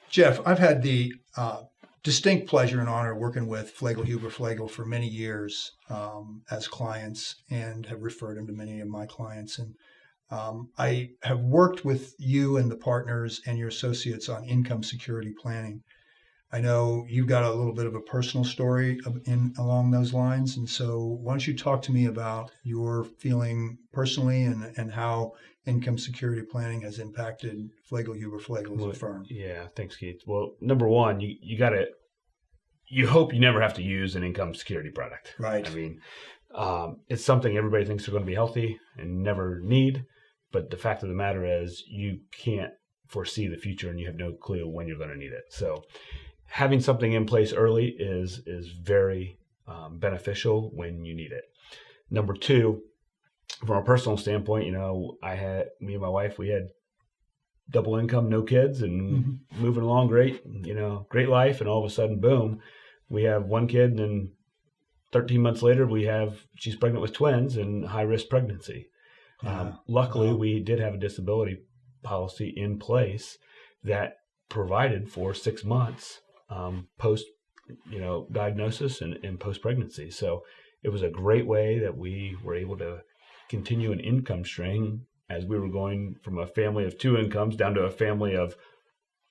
Jeff, I've had the distinct pleasure and honor of working with Flagel Huber Flagel for many years as clients, and have referred them to many of my clients. And I have worked with you and the partners and your associates on income security planning. I know you've got a little bit of a personal story along those lines. And so why don't you talk to me about your feeling personally and how income security planning has impacted Flagel Huber Flagel as a firm? Yeah, thanks, Keith. Well, number one, you hope you never have to use an income security product. Right. I mean, it's something everybody thinks they're going to be healthy and never need. But the fact of the matter is you can't foresee the future and you have no clue when you're going to need it. So having something in place early is very beneficial when you need it. Number two, from a personal standpoint, me and my wife, we had double income, no kids, and moving along great, great life. And all of a sudden, boom, we have one kid, and then 13 months later, she's pregnant with twins and high risk pregnancy. Luckily, we did have a disability policy in place that provided for 6 months post, diagnosis and post pregnancy. So it was a great way that we were able to continue an income stream as we were going from a family of 2 incomes down to a family of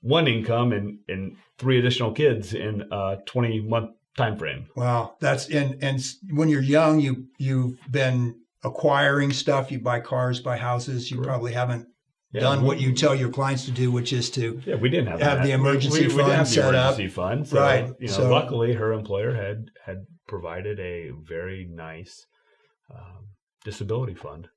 1 income and 3 additional kids in a 20-month time frame. Wow, that's and when you're young, you've been acquiring stuff. You buy cars, buy houses. You probably haven't done what you tell your clients to do, which is to we didn't have the emergency fund set up. Fund, so, right. So luckily, her employer had provided a very nice disability fund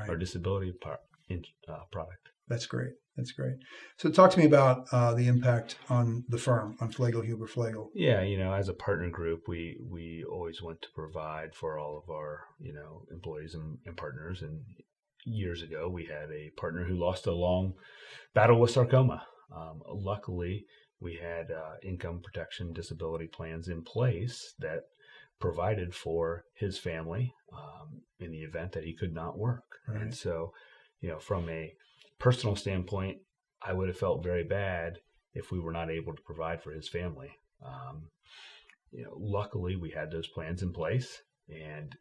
or disability product. That's great. That's great. So talk to me about the impact on the firm, on Flagel Huber Flagel. Yeah, as a partner group, we always want to provide for all of our, employees and partners. And years ago, we had a partner who lost a long battle with sarcoma. Luckily, we had income protection disability plans in place that provided for his family in the event that he could not work. Right. And so, from a personal standpoint, I would have felt very bad if we were not able to provide for his family. Luckily, we had those plans in place, and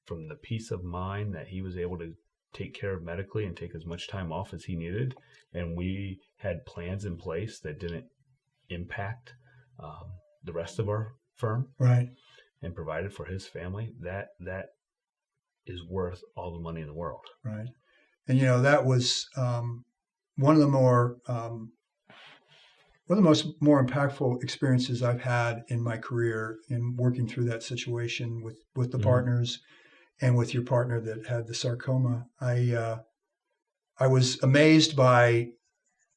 from the peace of mind that he was able to take care of medically and take as much time off as he needed, and we had plans in place that didn't impact the rest of our firm, right, and provided for his family, that is worth all the money in the world. Right. And that was one of the most more impactful experiences I've had in my career in working through that situation with the partners and with your partner that had the sarcoma. I was amazed by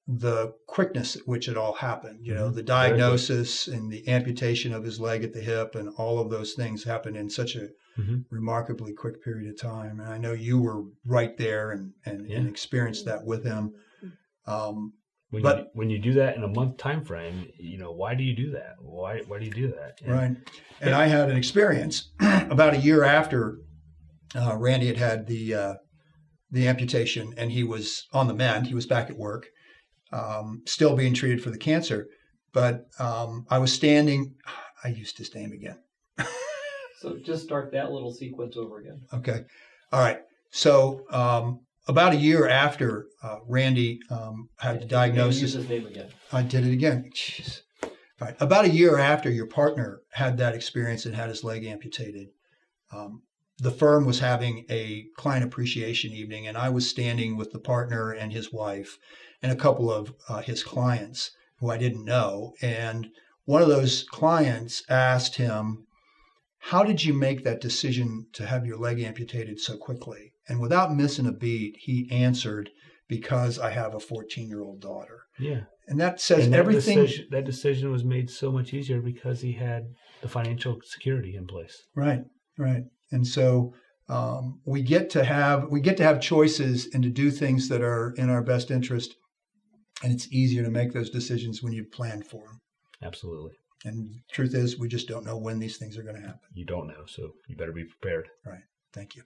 the quickness at which it all happened. The diagnosis and the amputation of his leg at the hip and all of those things happened in such a remarkably quick period of time. And I know you were right there and experienced that with him. When you do that in a month time frame, why do you do that? Why do you do that? Right. And I had an experience about a year after Randy had the amputation, and he was on the mend. He was back at work, still being treated for the cancer. But I was standing. I used his name again. So just start that little sequence over again. Okay. All right. So about a year after Randy had the diagnosis. Use his name again. I did it again. Jeez. All right. About a year after your partner had that experience and had his leg amputated, the firm was having a client appreciation evening, and I was standing with the partner and his wife and a couple of his clients who I didn't know. And one of those clients asked him, "How did you make that decision to have your leg amputated so quickly?" And without missing a beat, he answered, "Because I have a 14-year-old daughter." Yeah. And that says everything. That decision was made so much easier because he had the financial security in place. Right, right. And so we get to have choices and to do things that are in our best interest. And it's easier to make those decisions when you've planned for them. Absolutely. And the truth is, we just don't know when these things are going to happen. You don't know, so you better be prepared. Right. Thank you.